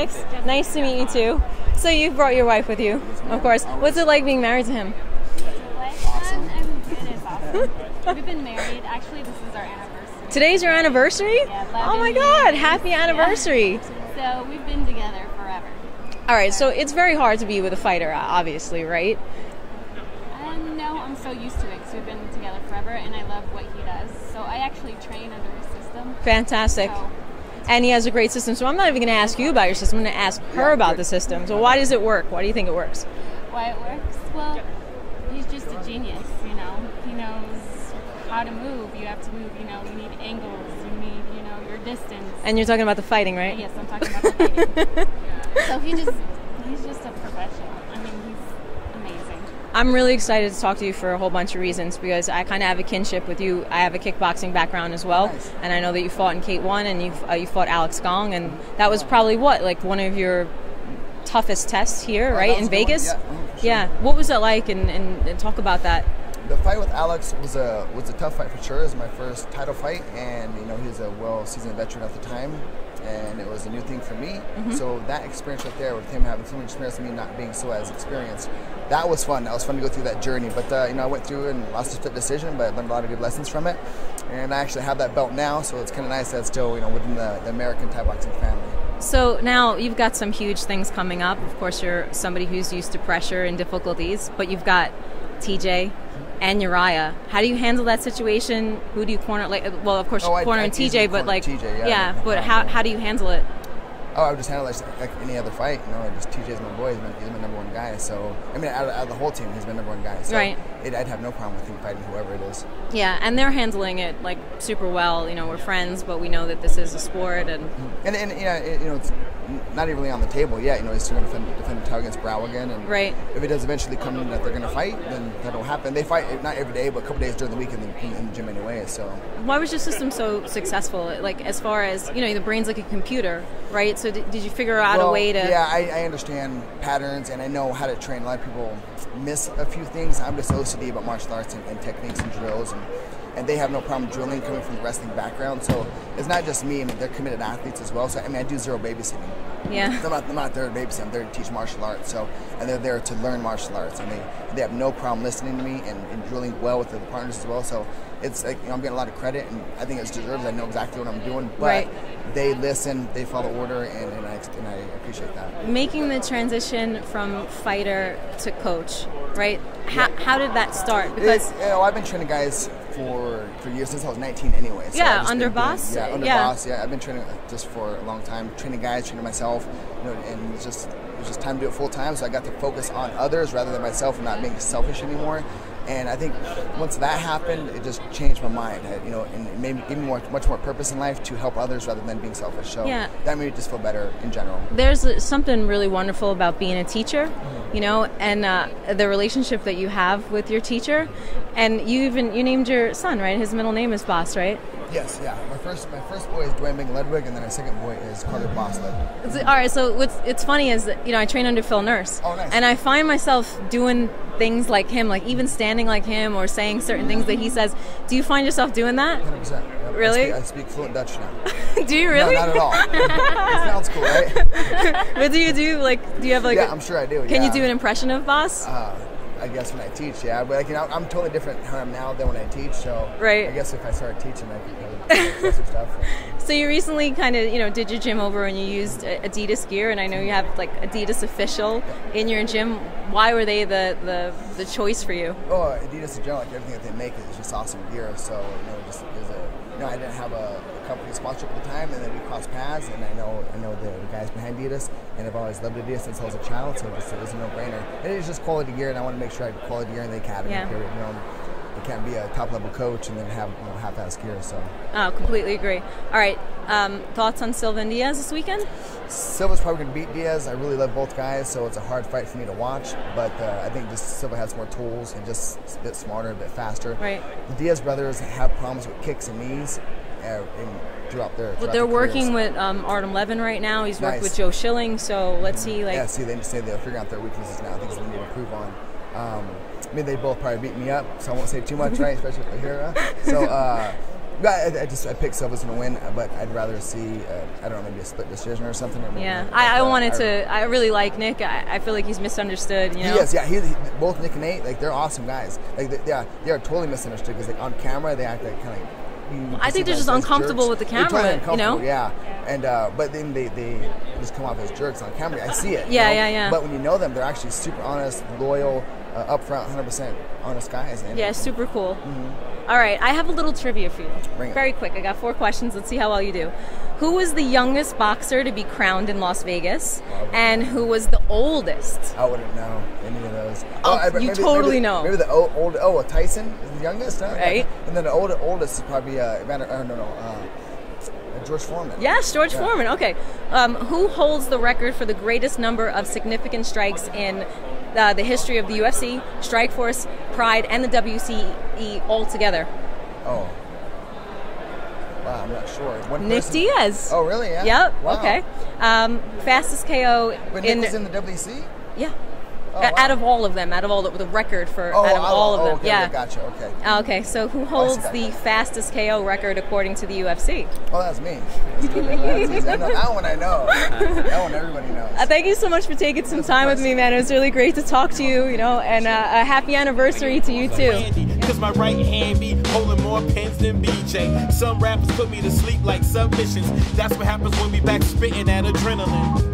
Alex. Nice to meet you too. So you brought your wife with you, of course. What's it like being married to him? Awesome. I'm good. It's awesome. We've been married. Actually, this is our anniversary. Today's your anniversary? Yeah, oh my God! Happy anniversary! Yeah. So we've been together forever. All right. So it's very hard to be with a fighter, obviously, right? No, I'm so used to it because we've been together forever, and I love what he does. So I actually train under his system. Fantastic. So, and he has a great system. So I'm not even going to ask you about your system. I'm going to ask her about the system. So why does it work? Why do you think it works? Why it works? Well, he's just a genius, you know. He knows how to move. You have to move, you know. You need angles. You need, you know, your distance. And you're talking about the fighting, right? Yes, I'm talking about the fighting. So he's just a professional. I mean, he's amazing. I'm really excited to talk to you for a whole bunch of reasons because I kind of have a kinship with you. I have a kickboxing background as well, nice. And I know that you fought in K1 and you fought Alex Gong, and that was probably like one of your toughest tests here, right, in Vegas? Yeah, sure. Yeah. What was it like, and talk about that? The fight with Alex was a tough fight for sure. It was my first title fight, and you know he's a well-seasoned veteran at the time, and it was a new thing for me. Mm-hmm. So that experience right there with him having so much experience and me not being so as experienced, that was fun. That was fun to go through that journey. But you know, I went through and lost a split decision, but I learned a lot of good lessons from it. And I actually have that belt now, so it's kind of nice that it's still, you know, within the American Thai boxing family. So now you've got some huge things coming up. Of course, you're somebody who's used to pressure and difficulties, but you've got TJ and Uriah. How do you handle that situation? Who do you corner? Like, well, of course, corner TJ, but like, TJ, yeah. But how do you handle it? Oh, I would just handle it like any other fight. You know, just TJ's my boy. He's my number one guy. So, I mean, out of the whole team, he's my number one guy. So right. I'd have no problem with him fighting whoever it is. Yeah, and they're handling it like super well. You know, we're friends, but we know that this is a sport, and yeah, you know, it's not even really on the table yet. You know, he's still going to defend the title against Brow again, and right. If it does eventually come in that they're going to fight, then that'll happen. They fight not every day, but a couple days during the week in the gym anyway. So, why was your system so successful? Like, as far as, you know, the brain's like a computer, right? So did you figure out a way to? Yeah, I understand patterns and I know how to train. A lot of people miss a few things. I'm just OCD about martial arts and techniques and drills, and they have no problem drilling coming from the wrestling background. So it's not just me. I mean, they're committed athletes as well. So I mean, I do zero babysitting. Yeah. I'm not there to babysit. I'm there to teach martial arts. So, and they're there to learn martial arts, and they have no problem listening to me and drilling well with the partners as well. So it's like, you know, I'm getting a lot of credit, and I think it's deserved. I know exactly what I'm doing, but right. They listen, they follow order, and I appreciate that. Making the transition from fighter to coach, right? How did that start? Because you know, I've been training guys for years, since I was 19 anyway. So yeah, under Bas. Bas. Yeah, I've been training just for a long time, training guys, training myself, you know, and it was just time to do it full time. So I got to focus on others rather than myself and not being selfish anymore. And I think once that happened, it just changed my mind, you know, and it made me give me much more purpose in life to help others rather than being selfish. So yeah. That made me just feel better in general. There's something really wonderful about being a teacher, you know, and the relationship that you have with your teacher. And you named your son, right? His middle name is Bas, right? Yes, yeah. My first boy is Duane Ludwig, and then our second boy is Bas Rutten. All right. So it's funny is that, you know, I train under Phil Nurse, oh, nice. And I find myself doing things like him, like even standing like him or saying certain things that he says. Do you find yourself doing that? 100%. Yep. Really? I speak fluent Dutch now. Do you really? No, not at all. It sounds cool, right? But do you have like? Yeah, I'm sure I do. Can you do an impression of Bas? I guess when I teach, yeah, but like, you know, I'm totally different how I'm now than when I teach. So right. I guess if I started teaching, I could some stuff. So you recently kind of, you know, did your gym over and you used Adidas gear, and I know you have like Adidas official in your gym. Why were they the choice for you? Oh, Adidas in general, like everything that they make is just awesome gear. So you know, I didn't have a company sponsorship at the time, and then we crossed paths, and I know the guys behind Adidas, and I've always loved Adidas since I was a child, so it was a no-brainer. And it's just quality gear, and I want to make sure I have quality gear in the academy. Yeah. Period. You know, you can't be a top-level coach and then have, you know, half-ass gear. So. Oh, completely agree. All right, thoughts on Silva and DIAZ this weekend? Silva's probably going to beat DIAZ. I really love both guys, so it's a hard fight for me to watch. But I think just Silva has more tools and just a bit smarter, a bit faster. Right. The DIAZ brothers have problems with kicks and knees. They're working with Artem Levin right now. He's worked with Joe Schilling, so let's see. Like, yeah, they say they'll figure out their weaknesses now. I think it's what they need to improve on. I mean, they both probably beat me up, so I won't say too much, right? Especially if they're here. So, I picked Silva's gonna win, but I'd rather see I don't know, maybe a split decision or something. Or maybe I really like Nick. I feel like he's misunderstood. You know? He is. Yeah, both Nick and Nate, like they're awesome guys. Like they are totally misunderstood because like on camera they act like kind of. I think they're just uncomfortable with the camera. They're totally you know? Yeah. And but then they just come off as jerks on camera. I see it. Yeah. But when you know them, they're actually super honest, loyal, upfront, 100% honest guys. And, yeah, super cool. Mm-hmm. All right, I have a little trivia for you. Bring it. Very quick. I got 4 questions. Let's see how well you do. Who was the youngest boxer to be crowned in Las Vegas, and who was the oldest? I wouldn't know any of those. You totally know. Maybe the Tyson is the youngest, huh? Right. And then the oldest is probably George Foreman. Yes, George Foreman. Okay. Who holds the record for the greatest number of significant strikes in the history of the UFC, Strikeforce, Pride, and the WCE all together? Oh. Wow, I'm not sure. Nick Diaz. Oh, really? Yeah. Yep. Wow. Okay. Fastest KO. But Nick was in the WC? Yeah. Oh, wow. Out of all of them, the record for out of all of them. Okay, yeah. Gotcha. Okay. Okay, so who holds the fastest KO record according to the UFC? Oh, that's me. That's good. That's easy. I know. That one I know. That one everybody knows. Thank you so much for taking some time with me, man. It was really great to talk to you, and a happy anniversary to you too. Cause my right hand be holding more pens than BJ. Some rappers put me to sleep like submissions. That's what happens when we back spitting at adrenaline.